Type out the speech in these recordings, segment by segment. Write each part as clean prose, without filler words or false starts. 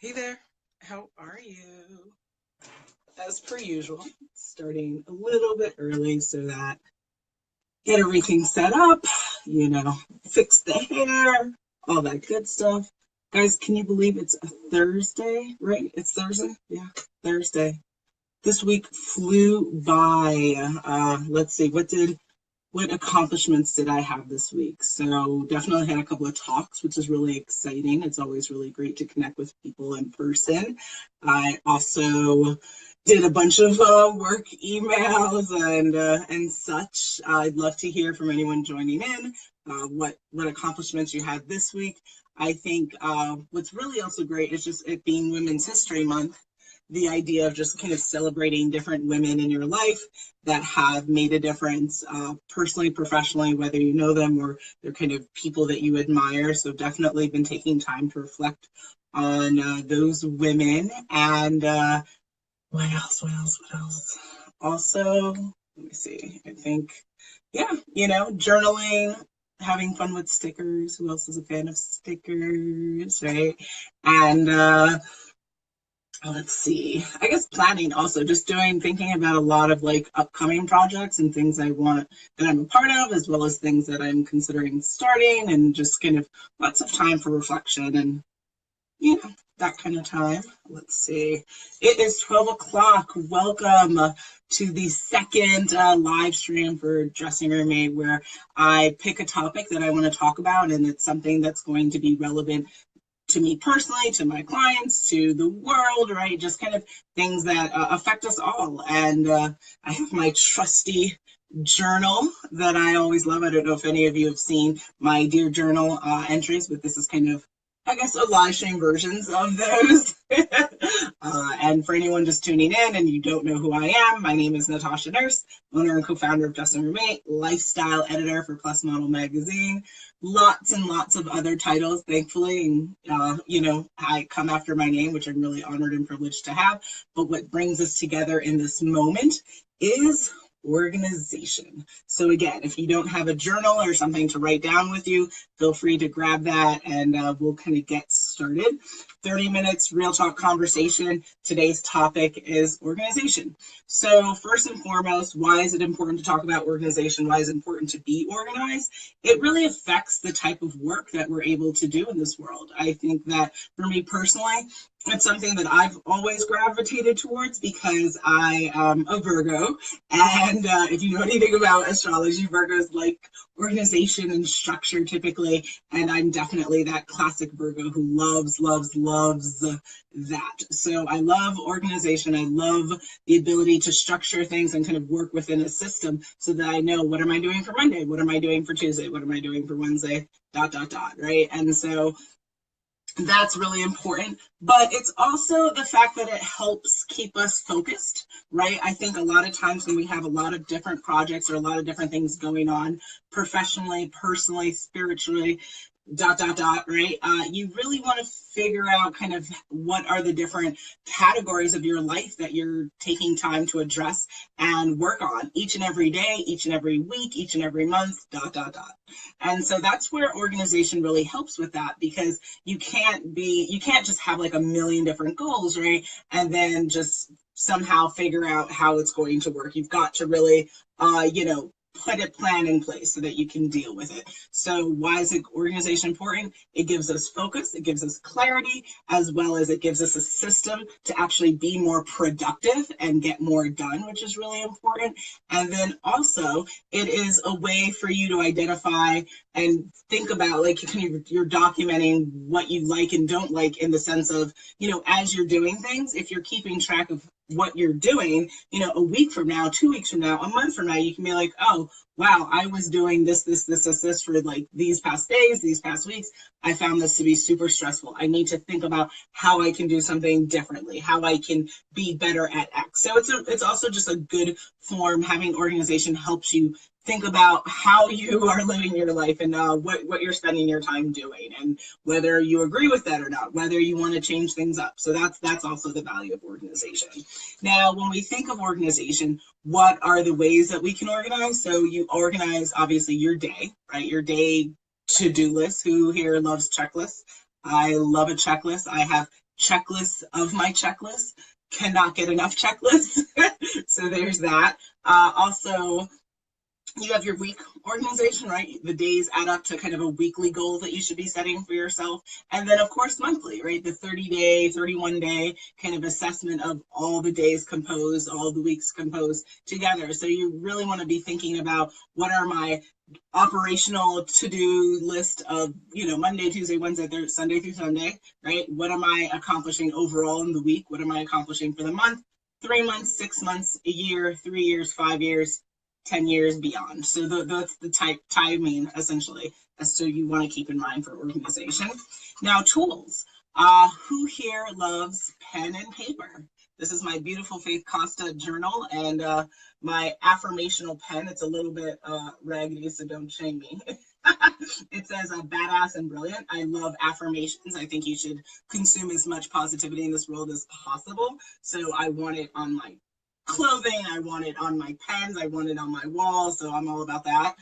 Hey there, how are you? As per usual, starting a little bit early so that get everything set up, you know, fix the hair, all that good stuff. Guys, can you believe it's a Thursday, right? It's Thursday? Yeah, Thursday. This week flew by. Let's see, what accomplishments did I have this week? So definitely had a couple of talks, which is really exciting. It's always really great to connect with people in person. I also did a bunch of work emails and such. I'd love to hear from anyone joining in. What accomplishments you had this week? I think what's really also great is just it being Women's History Month, the idea of just kind of celebrating different women in your life that have made a difference, personally, professionally, whether you know them or they're kind of people that you admire. So definitely been taking time to reflect on those women. And what else? What else? What else? Also, let me see. I think, yeah, journaling, having fun with stickers. Who else is a fan of stickers, right? And let's see. I guess planning also, just thinking about a lot of like upcoming projects and things I want that I'm a part of, as well as things that I'm considering starting, and just kind of lots of time for reflection and, that kind of time. Let's see. It is 12 o'clock. Welcome to the second live stream for Dressing Room Made, where I pick a topic that I want to talk about, and it's something that's going to be relevant to me personally, to my clients, to the world, right? Just kind of things that affect us all. And I have my trusty journal that I always love. I don't know if any of you have seen my Dear Journal entries, but this is kind of, I guess, a live stream versions of those. And for anyone just tuning in and you don't know who I am, my name is Natasha Nurse, owner and co-founder of Dressing Room Made, lifestyle editor for Plus Model Magazine, lots and lots of other titles, thankfully. And, I come after my name, which I'm really honored and privileged to have. But what brings us together in this moment is organization. So again, if you don't have a journal or something to write down with you, feel free to grab that and we'll kind of get started. 30 minutes, real talk conversation. Today's topic is organization. So first and foremost, why is it important to talk about organization? Why is it important to be organized? It really affects the type of work that we're able to do in this world. I think that for me personally, it's something that I've always gravitated towards because I am a Virgo. And if you know anything about astrology, Virgos like organization and structure typically. And I'm definitely that classic Virgo who loves, loves, loves that. So I love organization. I love the ability to structure things and kind of work within a system so that I know, what am I doing for Monday? What am I doing for Tuesday? What am I doing for Wednesday? ... Right? And so that's really important, but it's also the fact that it helps keep us focused, right? I think a lot of times when we have a lot of different projects or a lot of different things going on professionally, personally, spiritually, ... Right? You really want to figure out kind of what are the different categories of your life that you're taking time to address and work on each and every day, each and every week, each and every month, ... And so that's where organization really helps with that, because you can't just have like a million different goals, right? And then just somehow figure out how it's going to work. You've got to really, put a plan in place so that you can deal with it. So why is organization important? It gives us focus, it gives us clarity, as well as it gives us a system to actually be more productive and get more done, which is really important. And then also it is a way for you to identify and think about, like, you're documenting what you like and don't like, in the sense of, as you're doing things, if you're keeping track of what you're doing, a week from now, 2 weeks from now, a month from now, you can be like, oh, wow, I was doing this for like these past days, these past weeks. I found this to be super stressful. I need to think about how I can do something differently, how I can be better at X. So it's also just a good form. Having organization helps you think about how you are living your life and what you're spending your time doing, and whether you agree with that or not, whether you want to change things up. So that's also the value of organization. Now, when we think of organization, what are the ways that we can organize? So you organize, obviously, your day, right? Your day to-do list. Who here loves checklists? I love a checklist. I have checklists of my checklist. Cannot get enough checklists. So there's that. Also, you have your week organization, right? The days add up to kind of a weekly goal that you should be setting for yourself. And then, of course, monthly, right? The 30-day, 31-day kind of assessment of all the days composed, all the weeks composed together. So you really want to be thinking about what are my operational to-do list of, Monday, Tuesday, Wednesday, Thursday, Sunday through Sunday, right? What am I accomplishing overall in the week? What am I accomplishing for the month, 3 months, 6 months, a year, 3 years, 5 years, 10 years beyond. So that's the timing, essentially, as so you want to keep in mind for organization. Now, tools. Who here loves pen and paper? This is my beautiful Faith Costa journal and my affirmational pen. It's a little bit raggedy, so don't shame me. It says badass and brilliant. I love affirmations. I think you should consume as much positivity in this world as possible. So I want it on my clothing, I want it on my pens, I want it on my wall, so I'm all about that.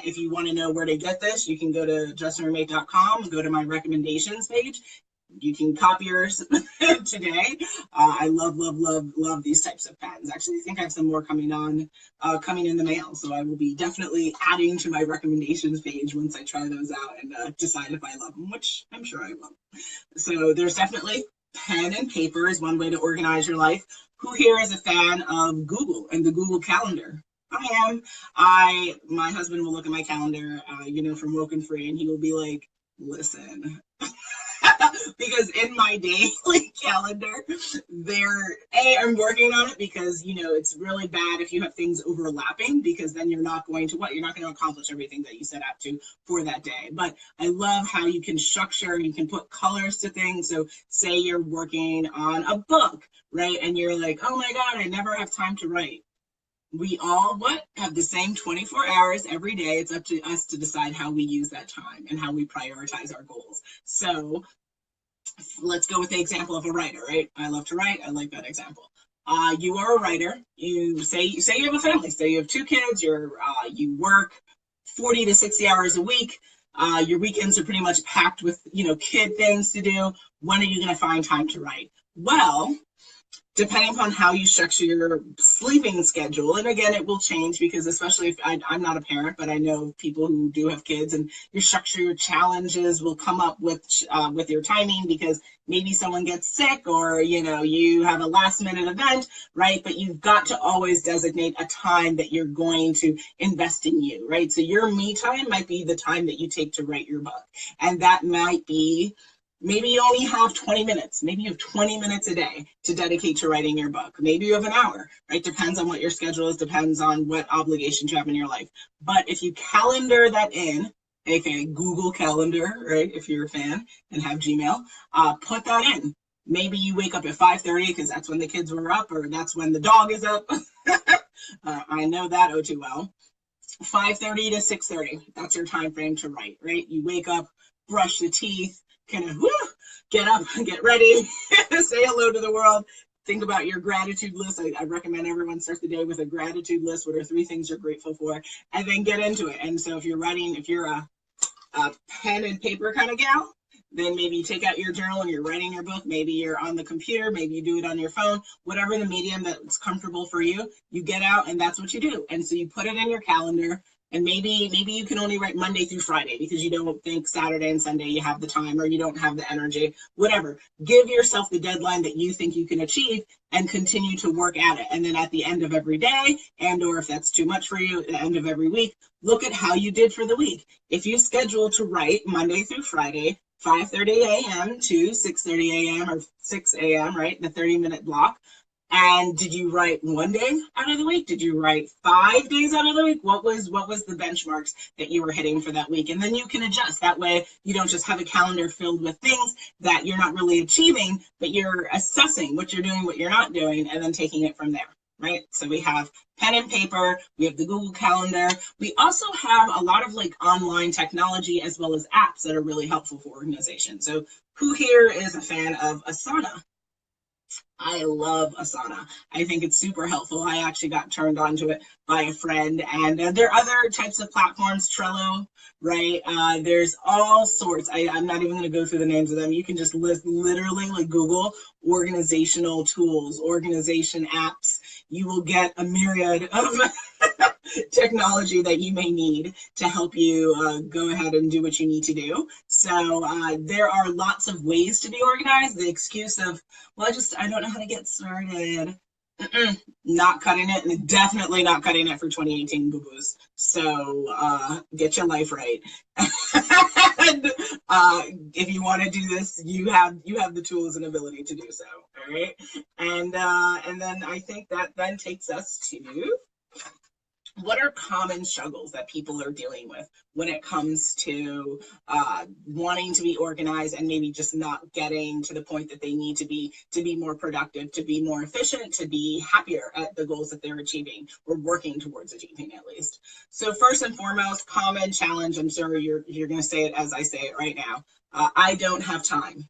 If you want to know where to get this, you can go to justinremake.com, go to my recommendations page. You can copy yours today. I love these types of pens. Actually, I think I have some more coming in the mail, so I will be definitely adding to my recommendations page once I try those out and decide if I love them, which I'm sure I will. So there's definitely pen and paper is one way to organize your life. Who here is a fan of Google and the Google Calendar? I am. My husband will look at my calendar, from Woken Free, and he will be like, listen. Because in my daily calendar, I'm working on it because, it's really bad if you have things overlapping, because then you're not going to accomplish everything that you set out to for that day. But I love how you can structure, you can put colors to things. So say you're working on a book, right? And you're like, oh my God, I never have time to write. We all have the same 24 hours every day. It's up to us to decide how we use that time and how we prioritize our goals. So let's go with the example of a writer, right? I love to write. I like that example. You are a writer. You say you have a family. Say you have 2 kids. You work 40 to 60 hours a week. Your weekends are pretty much packed with, kid things to do. When are you going to find time to write? Well, depending upon how you structure your sleeping schedule, and again, it will change because especially if I'm not a parent, but I know people who do have kids, and your structure, your challenges will come up with your timing because maybe someone gets sick or, you have a last minute event, right? But you've got to always designate a time that you're going to invest in you, right? So your me time might be the time that you take to write your book. And that might be, maybe you only have 20 minutes. Maybe you have 20 minutes a day to dedicate to writing your book. Maybe you have an hour, right? Depends on what your schedule is, depends on what obligations you have in your life. But if you calendar that in, aka Google Calendar, right? If you're a fan and have Gmail, put that in. Maybe you wake up at 5:30 because that's when the kids were up, or that's when the dog is up. I know that oh too well. 5:30 to 6:30, that's your time frame to write, right? You wake up, brush the teeth, kind of get up, get ready, say hello to the world, think about your gratitude list. I recommend everyone start the day with a gratitude list. What are 3 things you're grateful for? And then get into it. And so if you're a pen and paper kind of gal, then maybe you take out your journal and you're writing your book. Maybe you're on the computer, maybe you do it on your phone, whatever the medium that's comfortable for you, you get out and that's what you do. And so you put it in your calendar. And maybe you can only write Monday through Friday because you don't think Saturday and Sunday you have the time or you don't have the energy, whatever. Give yourself the deadline that you think you can achieve and continue to work at it. And then at the end of every day, and or if that's too much for you, at the end of every week, look at how you did for the week. If you schedule to write Monday through Friday, 5:30 a.m. to 6:30 a.m. or 6 a.m., right, the 30-minute block, and did you write 1 day out of the week? Did you write 5 days out of the week? What was the benchmarks that you were hitting for that week? And then you can adjust. That way you don't just have a calendar filled with things that you're not really achieving, but you're assessing what you're doing, what you're not doing, and then taking it from there, right? So we have pen and paper, we have the Google Calendar. We also have a lot of online technology as well as apps that are really helpful for organization. So who here is a fan of Asana? I love Asana. I think it's super helpful. I actually got turned on to it by a friend, and there are other types of platforms, Trello, right? There's all sorts. I'm not even going to go through the names of them. You can just literally like Google organizational tools, organization apps. You will get a myriad of technology that you may need to help you go ahead and do what you need to do. So there are lots of ways to be organized. The excuse of, well, I don't know how to get started. Not cutting it, and definitely not cutting it for 2018 boo-boos. So get your life right. And, if you want to do this, you have the tools and ability to do so. All right, and then I think that then takes us to, what are common struggles that people are dealing with when it comes to wanting to be organized and maybe just not getting to the point that they need to be more productive, to be more efficient, to be happier at the goals that they're achieving or working towards achieving at least. So first and foremost, common challenge, I'm sure you're going to say it as I say it right now. I don't have time.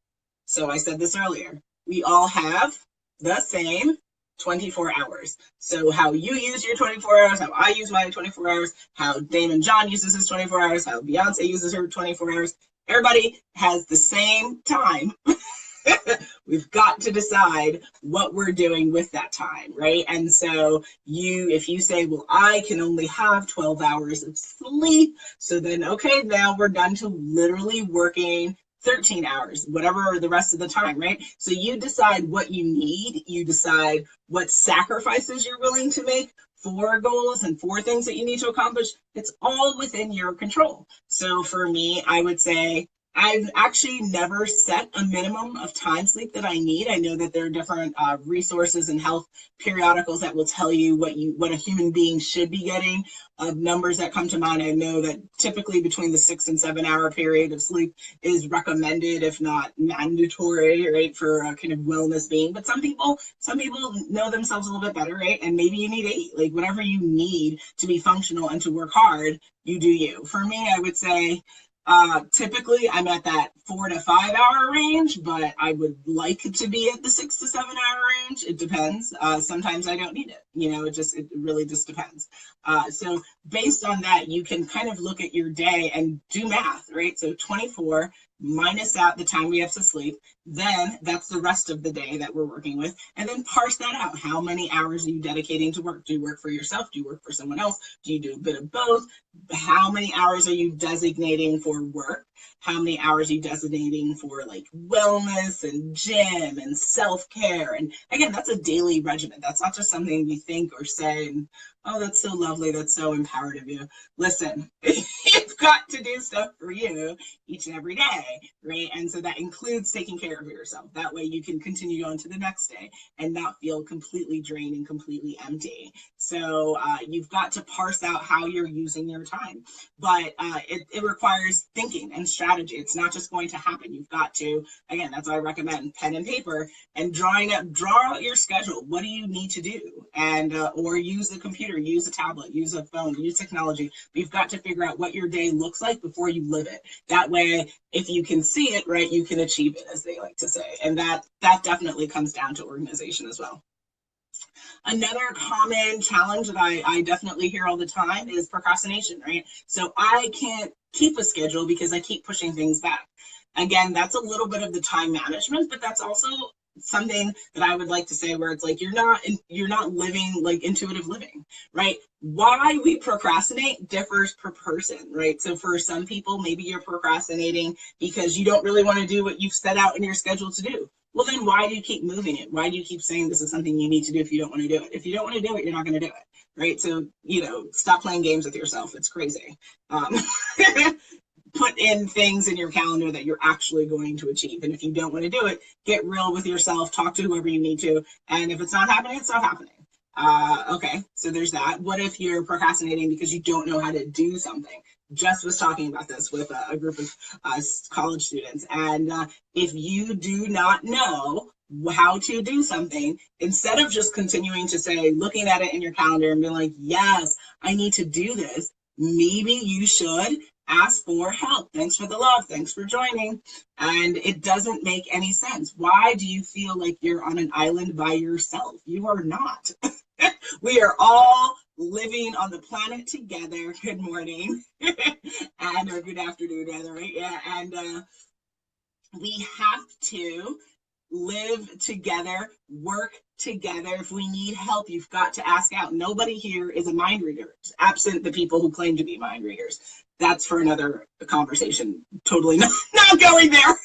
So I said this earlier. We all have the same 24 hours. So how you use your 24 hours, how I use my 24 hours, how Damon John uses his 24 hours, how Beyonce uses her 24 hours, everybody has the same time. We've got to decide what we're doing with that time, right? And so if you say, well, I can only have 12 hours of sleep, so then, okay, now we're done to literally working 13 hours, whatever the rest of the time, right? So you decide what you need, you decide what sacrifices you're willing to make for goals and for things that you need to accomplish. It's all within your control. So for me, I would say I've actually never set a minimum of time sleep that I need. I know that there are different resources and health periodicals that will tell you what a human being should be getting. Numbers that come to mind, I know that typically between the 6 and 7 hour period of sleep is recommended, if not mandatory, right, for a kind of wellness being. But some people know themselves a little bit better, right? And maybe you need 8, like whatever you need to be functional and to work hard, you do you. For me, I would say, typically I'm at that 4 to 5 hour range, but I would like to be at the 6 to 7 hour range. It depends. Sometimes I don't need it. It really just depends. So based on that, you can kind of look at your day and do math, right? So 24 minus out the time we have to sleep, then that's the rest of the day that we're working with, and then parse that out. How many hours are you dedicating to work? Do you work for yourself? Do you work for someone else? Do you do a bit of both? How many hours are you designating for work? How many hours are you designating for like wellness and gym and self-care? And again, that's a daily regimen. That's not just something we think or say and, oh, that's so lovely, that's so empowered of you. Listen, you've got to do stuff for you each and every day, right? And so that includes taking care of yourself. That way you can continue on to the next day and not feel completely drained and completely empty. So you've got to parse out how you're using your time. But it requires thinking and strategy. It's not just going to happen. You've got to, again, that's why I recommend pen and paper and draw out your schedule. What do you need to do? And or use the computer, use a tablet, use a phone, use technology. But you've got to figure out what your day looks like before you live it. That way, if you can see it, right, you can achieve it, as they like to say. And that definitely comes down to organization as well. Another common challenge that I definitely hear all the time is procrastination, right? So I can't keep a schedule because I keep pushing things back. Again, that's a little bit of the time management, but that's also something that I would like to say where it's like you're not living like intuitive living, right? Why we procrastinate differs per person, right? So for some people, maybe you're procrastinating because you don't really want to do what you've set out in your schedule to do. Well, then why do you keep moving it? Why do you keep saying this is something you need to do if you don't want to do it? If you don't want to do it, you're not going to do it, right? So, stop playing games with yourself. It's crazy. Put in things in your calendar that you're actually going to achieve. And if you don't want to do it, get real with yourself, talk to whoever you need to. And if it's not happening, it's not happening. Okay, so there's that. What if you're procrastinating because you don't know how to do something? Just was talking about this with a group of college students. And if you do not know how to do something, instead of just continuing to say, looking at it in your calendar and being like, yes, I need to do this, maybe you should ask for help. Thanks for the love. Thanks for joining. And it doesn't make any sense. Why do you feel like you're on an island by yourself? You are not. We are all living on the planet together. Good morning. And or good afternoon, rather, right? Yeah. And we have to live together, work together. If we need help, you've got to ask out. Nobody here is a mind reader, absent the people who claim to be mind readers. That's for another conversation. Totally not going there.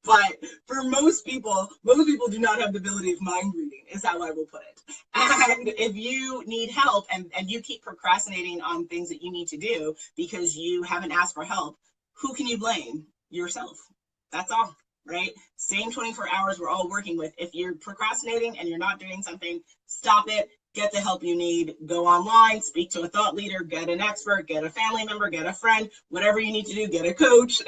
But for most people do not have the ability of mind reading, is how I will put it. And if you need help and you keep procrastinating on things that you need to do because you haven't asked for help, who can you blame? Yourself. That's all. Right? Same 24 hours we're all working with. If you're procrastinating and you're not doing something, stop it. Get the help you need. Go online, speak to a thought leader, get an expert, get a family member, get a friend, whatever you need to do, get a coach,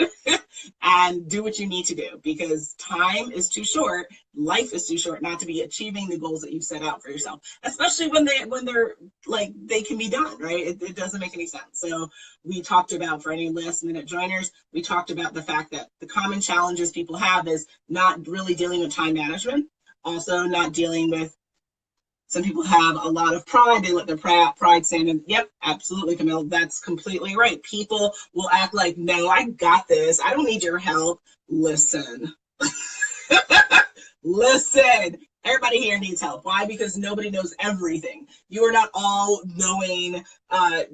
and do what you need to do, because time is too short. Life is too short not to be achieving the goals that you've set out for yourself, especially when they're like, they can be done, right? It doesn't make any sense. So we talked about, for any last minute joiners, we talked about the fact that the common challenges people have is not really dealing with time management, also not dealing with, some people have a lot of pride. They let their pride stand in. Yep, absolutely, Camille. That's completely right. People will act like, no, I got this. I don't need your help. Listen. Listen. Everybody here needs help. Why? Because nobody knows everything. You are not all knowing,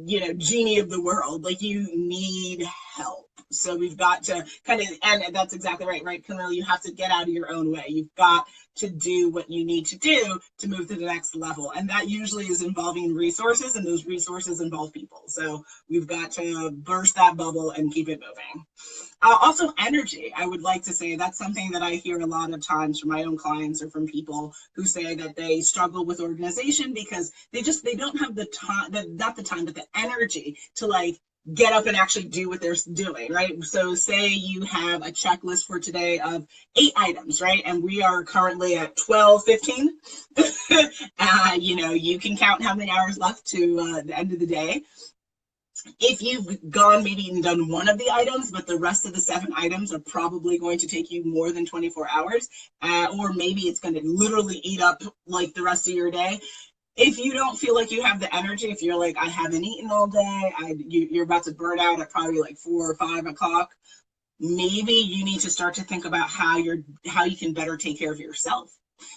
genie of the world. Like, you need help. So we've got to kind of, and that's exactly right, Camille? You have to get out of your own way. You've got to do what you need to do to move to the next level. And that usually is involving resources, and those resources involve people. So we've got to burst that bubble and keep it moving. Also, energy. I would like to say that's something that I hear a lot of times from my own clients or from people who say that they struggle with organization because they don't have the time, not the time, but the energy to like get up and actually do what they're doing, right? So say you have a checklist for today of 8 items, right? And we are currently at 12:15. You can count how many hours left to the end of the day. If you've gone maybe and done one of the items, but the rest of the 7 items are probably going to take you more than 24 hours, or maybe it's going to literally eat up like the rest of your day. If you don't feel like you have the energy, if you're like, I haven't eaten all day, you're about to burn out at probably like 4 or 5 o'clock, maybe you need to start to think about how you can better take care of yourself.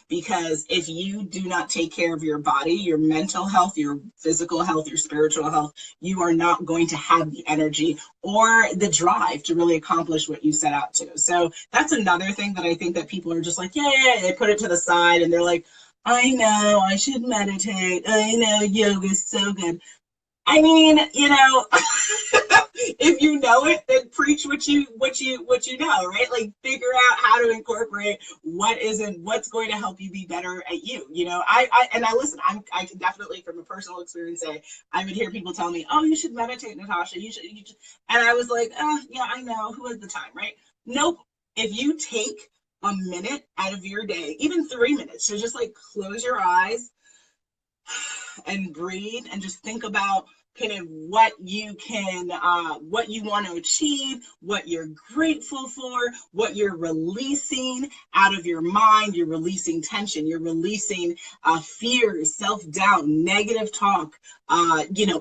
Because if you do not take care of your body, your mental health, your physical health, your spiritual health, you are not going to have the energy or the drive to really accomplish what you set out to. So that's another thing that I think that people are just like, yeah, they put it to the side and they're like, I know I should meditate. I know yoga is so good. I mean, if you know it, then preach what you know, right? Like, figure out how to incorporate what's going to help you be better at you. I listen. I can definitely, from a personal experience, say I would hear people tell me, "Oh, you should meditate, Natasha. You should," and I was like, yeah, I know. Who has the time, right? Nope. If you take a minute out of your day, even 3 minutes, to just like close your eyes and breathe and just think about kind of what you want to achieve, what you're grateful for, what you're releasing out of your mind. You're releasing tension, you're releasing fears, self-doubt, negative talk,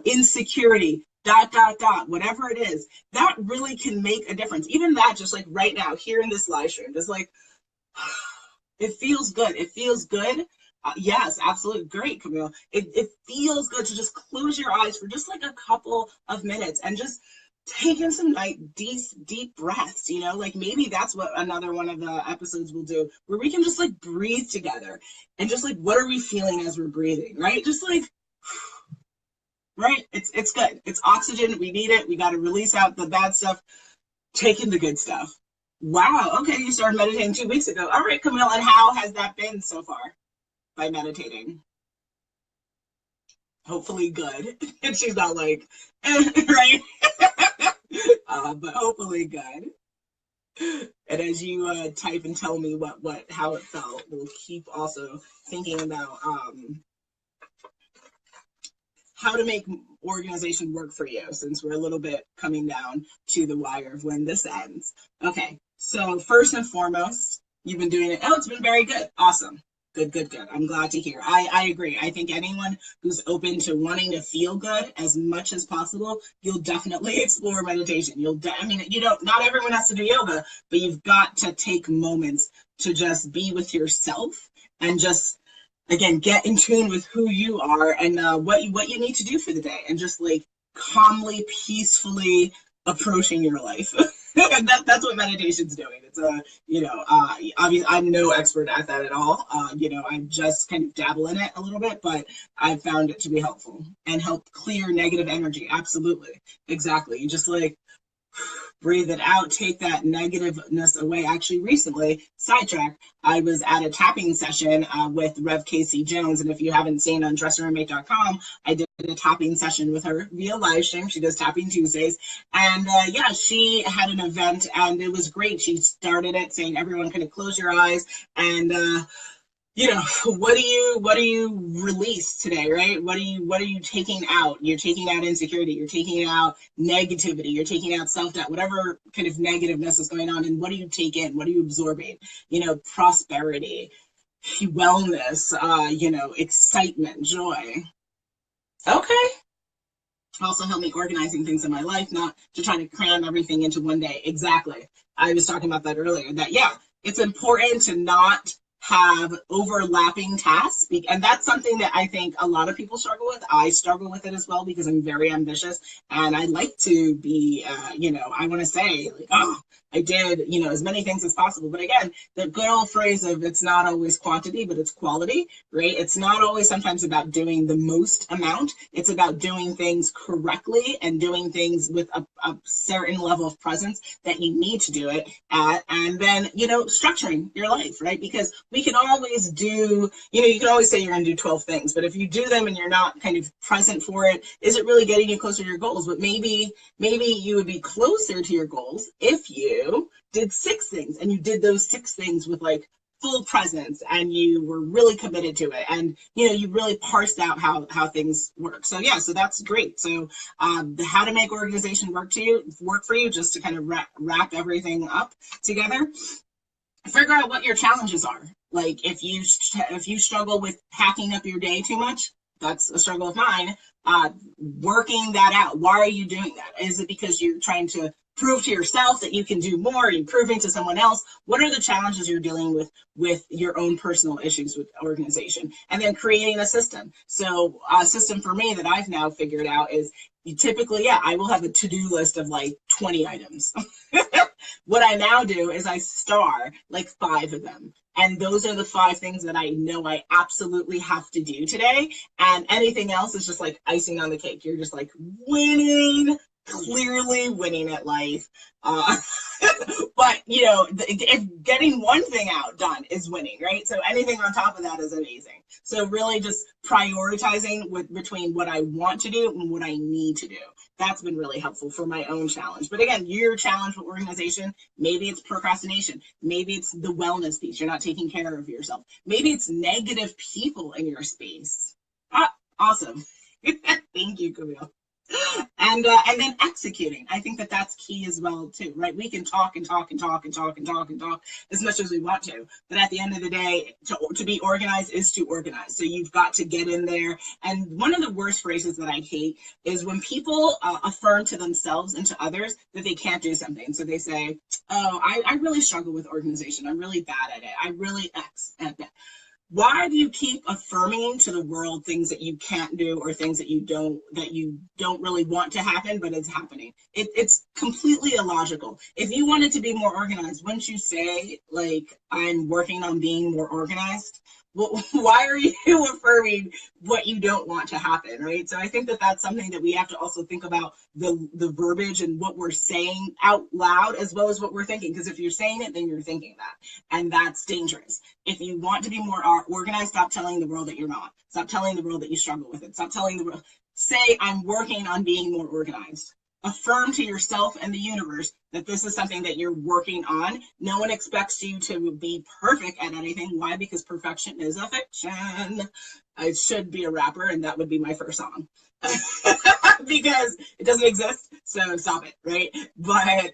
insecurity, ... whatever it is, that really can make a difference. Even that, just like right now here in this live stream, just like, it feels good. It feels good. Yes, absolutely. Great, Camille. It feels good to just close your eyes for just like a couple of minutes and just take in some deep breaths, like maybe that's what another one of the episodes will do, where we can just like breathe together and just like, what are we feeling as we're breathing, right? Just like, right? It's good. It's oxygen. We need it. We got to release out the bad stuff, take in the good stuff. Wow. Okay. You started meditating 2 weeks ago. All right, Camille. And how has that been so far by meditating? Hopefully good. And she's not like, right? But hopefully good. And as you type and tell me how it felt, we'll keep also thinking about how to make organization work for you, since we're a little bit coming down to the wire of when this ends. Okay, so first and foremost, you've been doing it. Oh, it's been very good. Awesome. Good, good, good. I'm glad to hear. I agree. I think anyone who's open to wanting to feel good as much as possible, you'll definitely explore meditation. I mean, you don't, not everyone has to do yoga, but you've got to take moments to just be with yourself and just, again, get in tune with who you are and what you need to do for the day, and just like calmly, peacefully approaching your life. And that's what meditation's doing. It's obviously I'm no expert at that at all. I just kind of dabble in it a little bit, but I've found it to be helpful and help clear negative energy. Absolutely, exactly. You just like breathe it out, take that negativeness away. Actually, recently, sidetrack, I was at a tapping session with Rev Casey Jones. And if you haven't seen on dressandroommate.com, I did a tapping session with her via live stream. She does Tapping Tuesdays. And yeah, she had an event and it was great. She started it saying, everyone kind of close your eyes and what do you release today, right? What are you taking out? You're taking out insecurity, you're taking out negativity, you're taking out self-doubt, whatever kind of negativeness is going on, and what do you take in? What are you absorbing? Prosperity, wellness, excitement, joy. Okay. Also help me organizing things in my life, not to try to cram everything into one day. Exactly. I was talking about that earlier, that yeah, it's important to not have overlapping tasks, and that's something that I think a lot of people struggle with. I struggle with it as well because I'm very ambitious and I like to be I want to say like, oh, I did as many things as possible. But again, the good old phrase of it's not always quantity but it's quality, right? It's not always sometimes about doing the most amount. It's about doing things correctly and doing things with a certain level of presence that you need to do it at, and then structuring your life, right? Because we can always do, you can always say you're going to do 12 things, but if you do them and you're not kind of present for it, is it really getting you closer to your goals? But maybe you would be closer to your goals if you did 6 things and you did those 6 things with like full presence and you were really committed to it, and you really parsed out how things work. So yeah, so that's great. So how to make organization work for you, just to kind of wrap everything up together. Figure out what your challenges are. Like if you struggle with hacking up your day too much, that's a struggle of mine. Working that out. Why are you doing that? Is it because you're trying to prove to yourself that you can do more? Are you proving to someone else? What are the challenges you're dealing with your own personal issues with organization? And then creating a system. So a system for me that I've now figured out is typically, I will have a to-do list of like 20 items. What I now do is I star like 5 of them. And those are the 5 things that I know I absolutely have to do today. And anything else is just like icing on the cake. You're just like winning, clearly winning at life. But if getting one thing done is winning, right? So anything on top of that is amazing. So really just prioritizing between what I want to do and what I need to do. That's been really helpful for my own challenge. But again, your challenge with organization, maybe it's procrastination. Maybe it's the wellness piece. You're not taking care of yourself. Maybe it's negative people in your space. Awesome. Thank you, Camille. And then executing. I think that's key as well too, right? We can talk and talk and talk and talk and talk and talk as much as we want to, but at the end of the day, to be organized is to organize. So you've got to get in there. And one of the worst phrases that I hate is when people affirm to themselves and to others that they can't do something. So they say, "Oh, I really struggle with organization. I'm really bad at it. I really X at that." Why do you keep affirming to the world things that you can't do or things that you don't really want to happen, but it's happening? It's completely illogical. If you wanted to be more organized, wouldn't you say, like, I'm working on being more organized? Well, why are you affirming what you don't want to happen, right? So I think that's something that we have to also think about, the verbiage and what we're saying out loud as well as what we're thinking. Because if you're saying it, then you're thinking that. And that's dangerous. If you want to be more organized, stop telling the world that you're not. Stop telling the world that you struggle with it. Stop telling the world. Say, I'm working on being more organized. affirm to yourself and the universe that this is something that you're working on. No one expects you to be perfect at anything. Why? Because perfection is a fiction. I should be a rapper, and that would be my first song. Because it doesn't exist, so stop it, right? But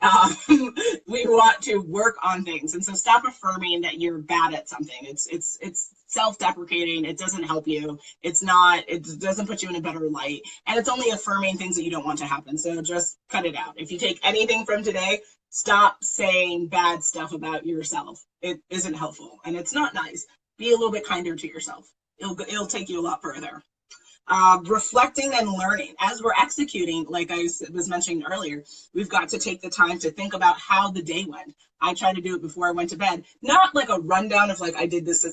we want to work on things, and so stop affirming that you're bad at something. It's self-deprecating. It doesn't help you. It's not. It doesn't put you in a better light, and it's only affirming things that you don't want to happen. So just cut it out. If you take anything from today, stop saying bad stuff about yourself. It isn't helpful, and it's not nice. Be a little bit kinder to yourself. It'll take you a lot further. Reflecting and learning. As we're executing, like I was mentioning earlier, we've got to take the time to think about how the day went. I try to do it before I went to bed. Not like a rundown of like, I did this.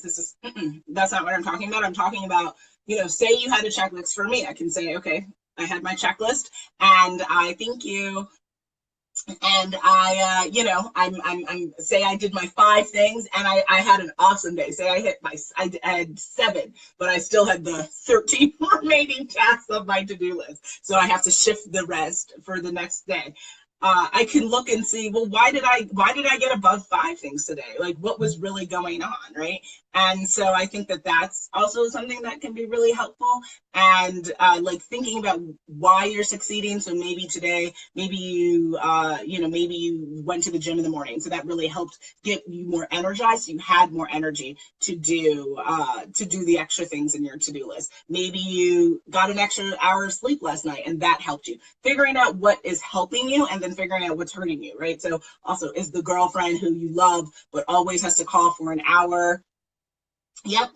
That's not what I'm talking about. I'm talking about, say you had a checklist. For me, I can say, okay, I had my checklist, and I thank you. And I'm say I did my 5 things, and I had an awesome day. Say I had 7, but I still had the 13 remaining tasks of my to-do list. So I have to shift the rest for the next day. I can look and see, well, why did I get above 5 things today? Like, what was really going on, right? And so I think that that's also something that can be really helpful. And like thinking about why you're succeeding. So maybe today, maybe you went to the gym in the morning, so that really helped get you more energized. So you had more energy to do the extra things in your to-do list. Maybe you got an extra hour of sleep last night, and that helped you. Figuring out what is helping you, and then figuring out what's hurting you, right? So also, is the girlfriend who you love but always has to call for an hour? Yep.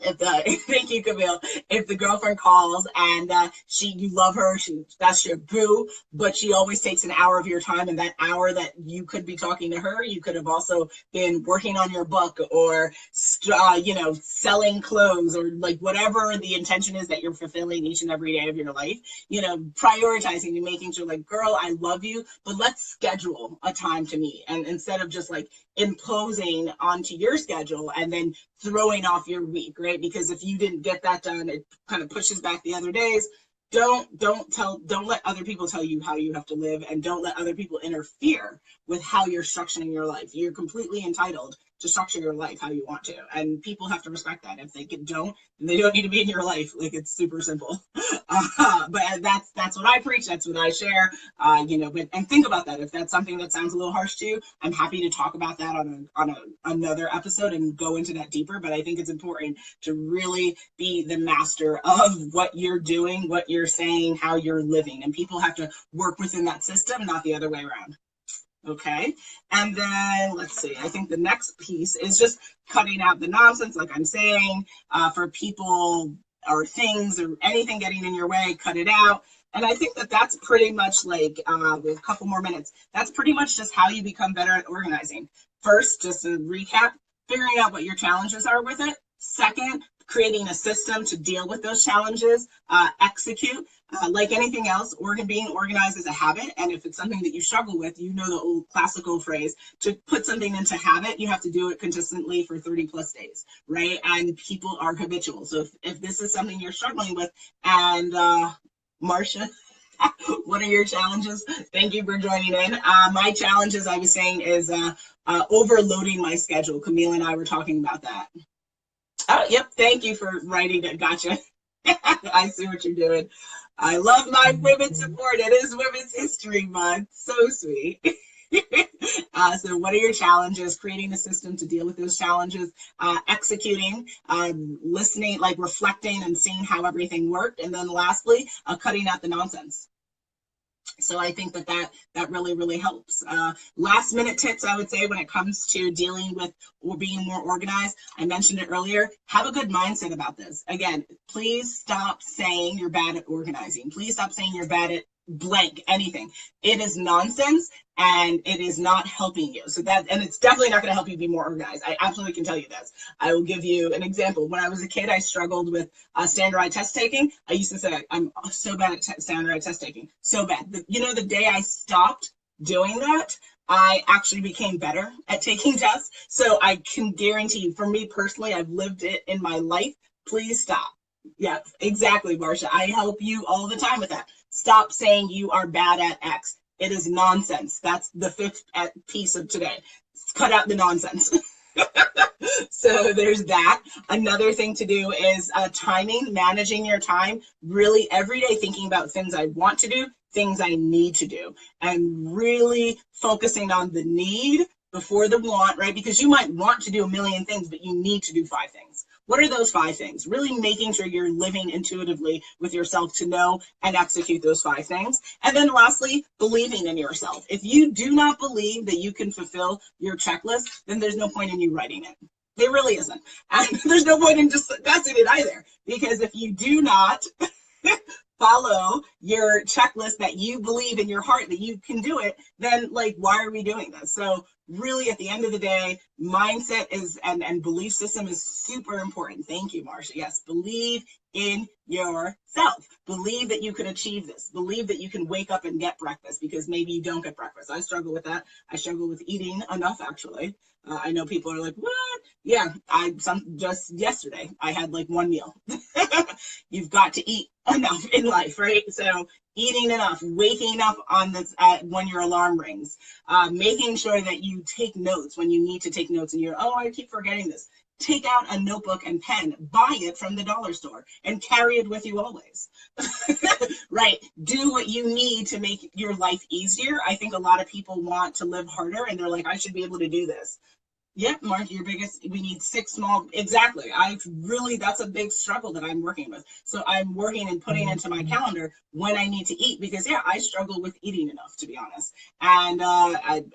Thank you, Camille. If the girlfriend calls and you love her, that's your boo, but she always takes an hour of your time, and that hour that you could be talking to her, you could have also been working on your book, or selling clothes, or like whatever the intention is that you're fulfilling each and every day of your life. Prioritizing and making sure, like, girl, I love you, but let's schedule a time to meet, and instead of just like imposing onto your schedule and then throwing off your week, right? Because if you didn't get that done, it kind of pushes back the other days. Don't let other people tell you how you have to live, and don't let other people interfere with how you're structuring your life. You're completely entitled to structure your life how you want to, and people have to respect that. If they don't, then they don't need to be in your life. Like, it's super simple. But that's what I preach. That's what I share. And think about that. If that's something that sounds a little harsh to you, I'm happy to talk about that on another episode and go into that deeper. But I think it's important to really be the master of what you're doing, what you're saying, how you're living, and people have to work within that system, not the other way around. Okay, and then let's see, I think the next piece is just cutting out the nonsense, like I'm saying, for people or things or anything getting in your way, cut it out. And I think that that's pretty much like, with a couple more minutes, that's pretty much just how you become better at organizing. First, just to recap, figuring out what your challenges are with it. Second, creating a system to deal with those challenges. Execute. Like anything else, being organized is a habit, and if it's something that you struggle with, the old classical phrase, to put something into habit, you have to do it consistently for 30 plus days, right? And people are habitual. So if this is something you're struggling with, and Marcia, what are your challenges? Thank you for joining in. My challenges, I was saying, is overloading my schedule. Camille and I were talking about that. Oh, yep. Thank you for writing it. Gotcha. I see what you're doing. I love my women support. It is Women's History Month. So sweet. So what are your challenges? Creating a system to deal with those challenges, executing, listening, like reflecting and seeing how everything worked. And then lastly, cutting out the nonsense. So I think that really, really helps. Last minute tips, I would say, when it comes to dealing with or being more organized. I mentioned it earlier. Have a good mindset about this. Again, please stop saying you're bad at organizing. Please stop saying you're bad at blank anything. It is nonsense, and it is not helping you. And it's definitely not going to help you be more organized. I absolutely can tell you this. I will give you an example. When I was a kid, I struggled with standardized test taking. I used to say, I'm so bad at standardized test taking. So bad. The day I stopped doing that, I actually became better at taking tests. So I can guarantee you, for me personally, I've lived it in my life. Please stop. Yeah, exactly, Marcia. I help you all the time with that. Stop saying you are bad at X. It is nonsense. That's the fifth piece of today. Cut out the nonsense. So there's that. Another thing to do is timing, managing your time, really every day thinking about things I want to do, things I need to do, and really focusing on the need before the want, right? Because you might want to do a million things, but you need to do 5 things. What are those 5 things? Really making sure you're living intuitively with yourself to know and execute those 5 things. And then lastly, believing in yourself. If you do not believe that you can fulfill your checklist, then there's no point in you writing it. There really isn't. And there's no point in just discussing it either. Because if you do not follow your checklist that you believe in your heart that you can do it, then like, why are we doing this? So really at the end of the day, mindset is and belief system is super important. Thank you, Marsha. Yes, believe in yourself. Believe that you can achieve this. Believe that you can wake up and get breakfast, because maybe you don't get breakfast. I struggle with that. I struggle with eating enough, actually. I know people are like, what? Yeah, just yesterday I had like 1 meal. You've got to eat enough in life, right? So eating enough, waking up on this when your alarm rings, making sure that you take notes when you need to take notes, and you're, oh, I keep forgetting this. Take out a notebook and pen, buy it from the dollar store, and carry it with you always. Right? Do what you need to make your life easier. I think a lot of people want to live harder, and they're like, I should be able to do this. Yep, Mark, we need 6 small, exactly. That's a big struggle that I'm working with. So I'm working and putting into my calendar when I need to eat, because yeah, I struggle with eating enough, to be honest. And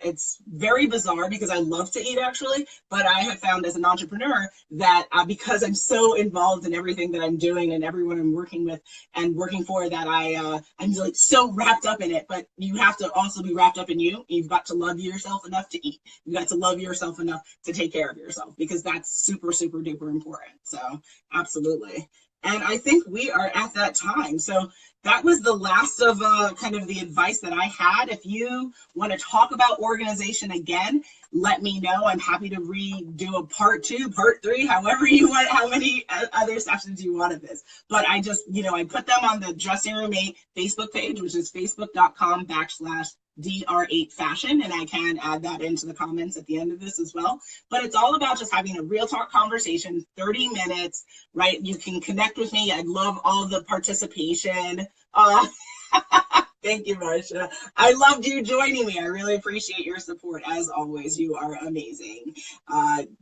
it's very bizarre because I love to eat actually, but I have found as an entrepreneur that because I'm so involved in everything that I'm doing and everyone I'm working with and working for, that I'm like so wrapped up in it. But you have to also be wrapped up in you. You've got to love yourself enough to eat. You've got to love yourself enough to take care of yourself, because that's super, super duper important. So absolutely. And I think we are at that time. So that was the last of kind of the advice that I had. If you want to talk about organization again, let me know. I'm happy to redo a part 2, part 3, however you want, how many other sessions you want of this. But I just, I put them on the Dressing Room 8 Facebook page, which is facebook.com/DR8 Fashion, and I can add that into the comments at the end of this as well. But it's all about just having a real talk conversation, 30 minutes, right? You can connect with me. I'd love all the participation. Thank you, Marsha. I loved you joining me. I really appreciate your support. As always, you are amazing.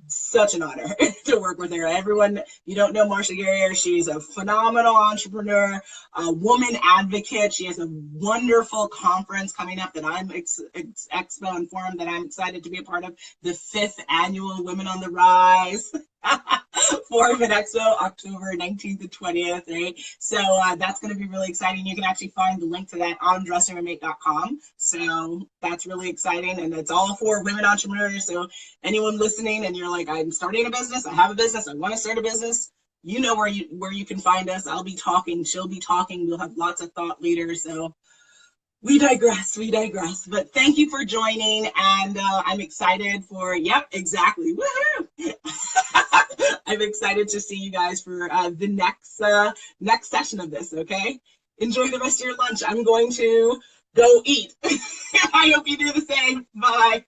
Such an honor to work with her. Everyone, you don't know Marsha Guerrier. She's a phenomenal entrepreneur, a woman advocate. She has a wonderful conference coming up that I'm Expo and Forum that I'm excited to be a part of, the 5th annual Women on the Rise. Forum and Expo, October 19th and 20th, right? So that's going to be really exciting. You can actually find the link to that on dressingroom8.com. So that's really exciting, and it's all for women entrepreneurs. So anyone listening and you're like, I'm starting a business, I have a business, I want to start a business, you know where you can find us. I'll be talking, she'll be talking, we'll have lots of thought leaders. So we digress. But thank you for joining, and I'm excited for, yep, exactly, woohoo! I'm excited to see you guys for the next session of this, okay? Enjoy the rest of your lunch. I'm going to go eat. I hope you do the same. Bye.